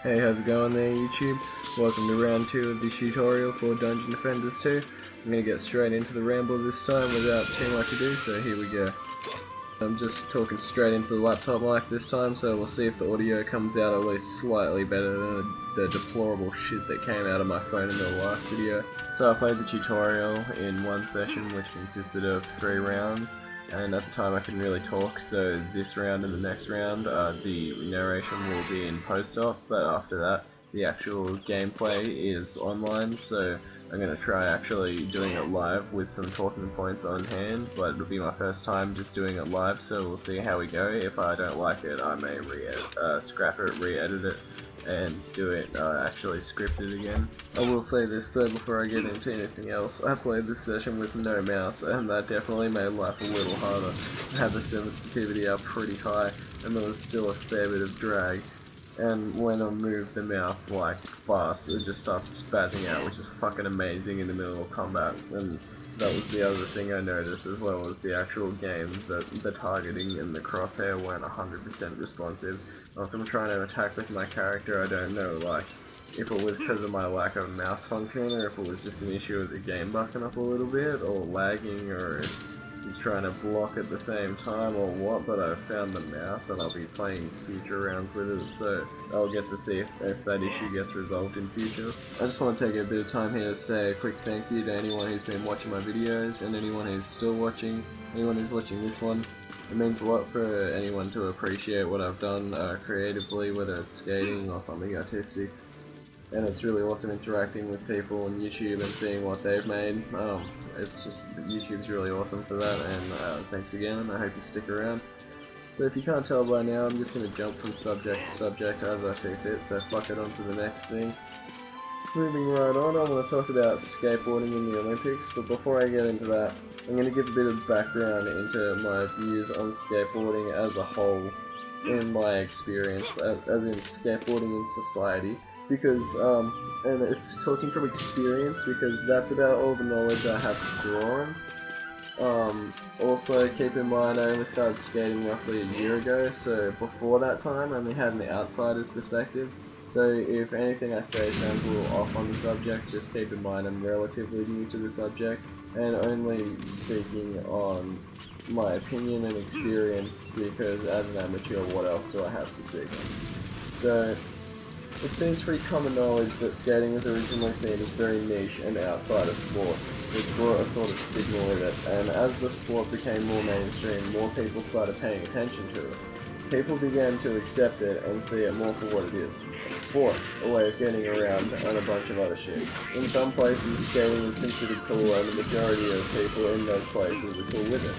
Hey, how's it going there, YouTube? Welcome to round 2 of the tutorial for Dungeon Defenders 2. I'm going to get straight into the ramble this time without too much ado, so here we go. I'm just talking straight into the laptop mic this time, so we'll see if the audio comes out at least slightly better than the deplorable shit that came out of my phone in the last video. So I played the tutorial in one session, which consisted of 3 rounds. And at the time I couldn't really talk, so this round and the next round, the narration will be in post-op, but after that, the actual gameplay is online, so I'm going to try actually doing it live with some talking points on hand, but it'll be my first time just doing it live, so we'll see how we go. If I don't like it, I may scrap it, re-edit it, and do it actually scripted again. I will say this though before I get into anything else, I played this session with no mouse and that definitely made life a little harder. I had the sensitivity up pretty high and there was still a fair bit of drag, and when I move the mouse like fast it just starts spazzing out, which is fucking amazing in the middle of combat. And that was the other thing I noticed, as well as the actual game, that the targeting and the crosshair weren't 100% responsive. If I'm trying to attack with my character, I don't know like if it was because of my lack of mouse function, or if it was just an issue with the game bucking up a little bit, or lagging, or if he's trying to block at the same time or what, but I found the mouse and I'll be playing future rounds with it, so I'll get to see if that issue gets resolved in future. I just want to take a bit of time here to say a quick thank you to anyone who's been watching my videos, and anyone who's still watching, anyone who's watching this one. It means a lot for anyone to appreciate what I've done creatively, whether it's skating or something artistic. And it's really awesome interacting with people on YouTube and seeing what they've made. It's just, YouTube's really awesome for that, and thanks again, I hope you stick around. So if you can't tell by now, I'm just going to jump from subject to subject as I see fit, so fuck it on to the next thing. Moving right on, I want to talk about skateboarding in the Olympics, but before I get into that, I'm going to give a bit of background into my views on skateboarding as a whole, in my experience, as in skateboarding in society. Because, and it's talking from experience, because that's about all the knowledge I have to draw on. Also, keep in mind I only started skating roughly a year ago, so before that time I only had an outsider's perspective. So if anything I say sounds a little off on the subject, just keep in mind I'm relatively new to the subject, and only speaking on my opinion and experience, because as an amateur, what else do I have to speak on? So, it seems pretty common knowledge that skating was originally seen as very niche and outsider sport, which brought a sort of stigma with it, and as the sport became more mainstream, more people started paying attention to it. People began to accept it and see it more for what it is, a sport, a way of getting around, and a bunch of other shit. In some places, skating is considered cool, and the majority of people in those places are cool with it.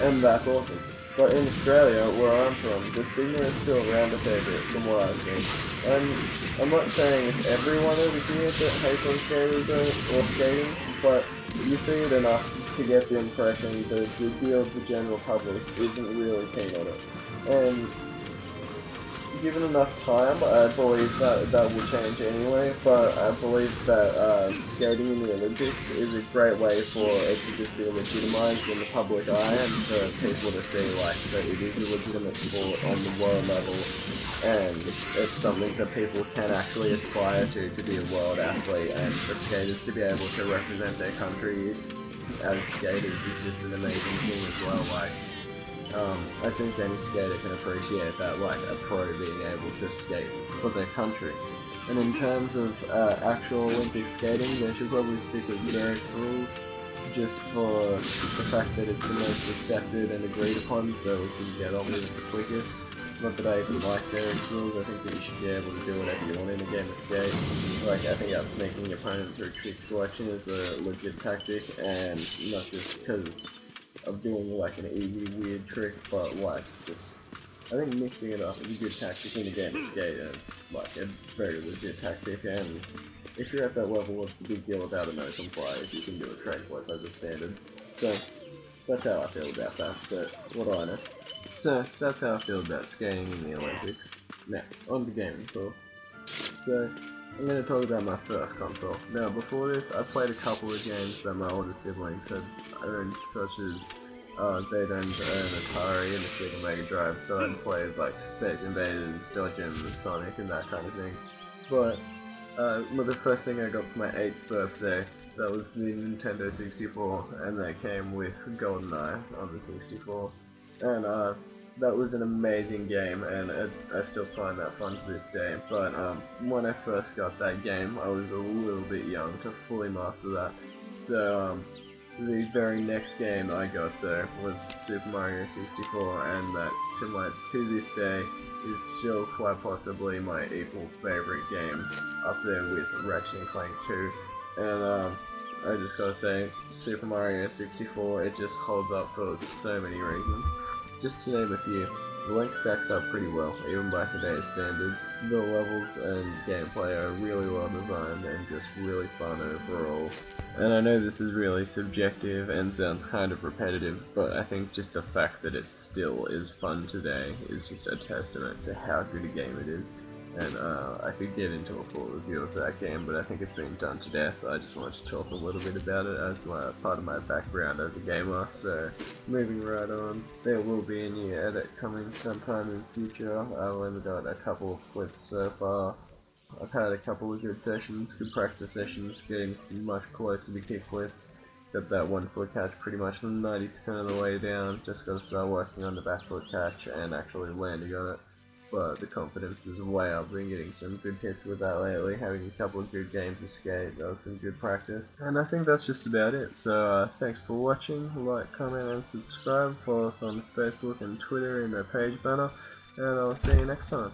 And that's awesome. But in Australia, where I'm from, the stigma is still around a fair bit from what I've seen. And I'm not saying it's everyone over here that hates on skaters or skating, but you see it enough to get the impression that a good deal of the general public isn't really keen on it. And given enough time, I believe that will change anyway, but I believe that skating in the Olympics is a great way for it to just be legitimized in the public eye, and for people to see like that it is a legitimate sport on the world level, and it's something that people can actually aspire to be a world athlete, and for skaters to be able to represent their country as skaters is just an amazing thing as well. Like, I think any skater can appreciate that, like a pro being able to skate for their country. And in terms of actual Olympic skating, they should probably stick with generic rules, just for the fact that it's the most accepted and agreed upon, so we can get on with it the quickest. Not that I even like Derek's rules, I think that you should be able to do whatever you want in a game of skate. Like, I think outsneaking your opponent through trick selection is a legit tactic, and not just because of doing like an easy weird trick, but like just, I think mixing it up is a good tactic in a game of skate, and it's like a very legit tactic, and if you're at that level, what's the big deal about an open fly if you can do a track flip as a standard? So, that's how I feel about that, but what do I know? So, that's how I feel about skating in the Olympics. Now, on to gaming talk. So, I'm going to talk about my first console. Now, before this, I played a couple of games that my older siblings had owned, such as They don't own Atari and the Sega Mega Drive, so I'd played like Space Invaders, Dodgems, Sonic, and that kind of thing. But well, the first thing I got for my 8th birthday, that was the Nintendo 64, and that came with GoldenEye on the 64. And that was an amazing game, and I still find that fun to this day. But when I first got that game, I was a little bit young to fully master that. So the very next game I got though was Super Mario 64, and that to this day is still quite possibly my equal favorite game, up there with Ratchet and Clank 2. And I just gotta say, Super Mario 64, it just holds up for so many reasons. Just to name a few, the Link stacks up pretty well, even by today's standards. The levels and gameplay are really well designed and just really fun overall. And I know this is really subjective and sounds kind of repetitive, but I think just the fact that it still is fun today is just a testament to how good a game it is. And I could get into a full review of that game, but I think it's been done to death. I just wanted to talk a little bit about it as part of my background as a gamer. So moving right on, there will be a new edit coming sometime in the future. I've only got a couple of clips so far. I've had a couple of good sessions, good practice sessions, getting much closer to kick flips. Got that 1 foot catch pretty much 90% of the way down. Just got to start working on the back foot catch and actually landing on it. But the confidence is way up. Been getting some good tips with that lately, having a couple of good games of skate, that was some good practice. And I think that's just about it, so thanks for watching, like, comment and subscribe, follow us on Facebook and Twitter in the page banner, and I'll see you next time.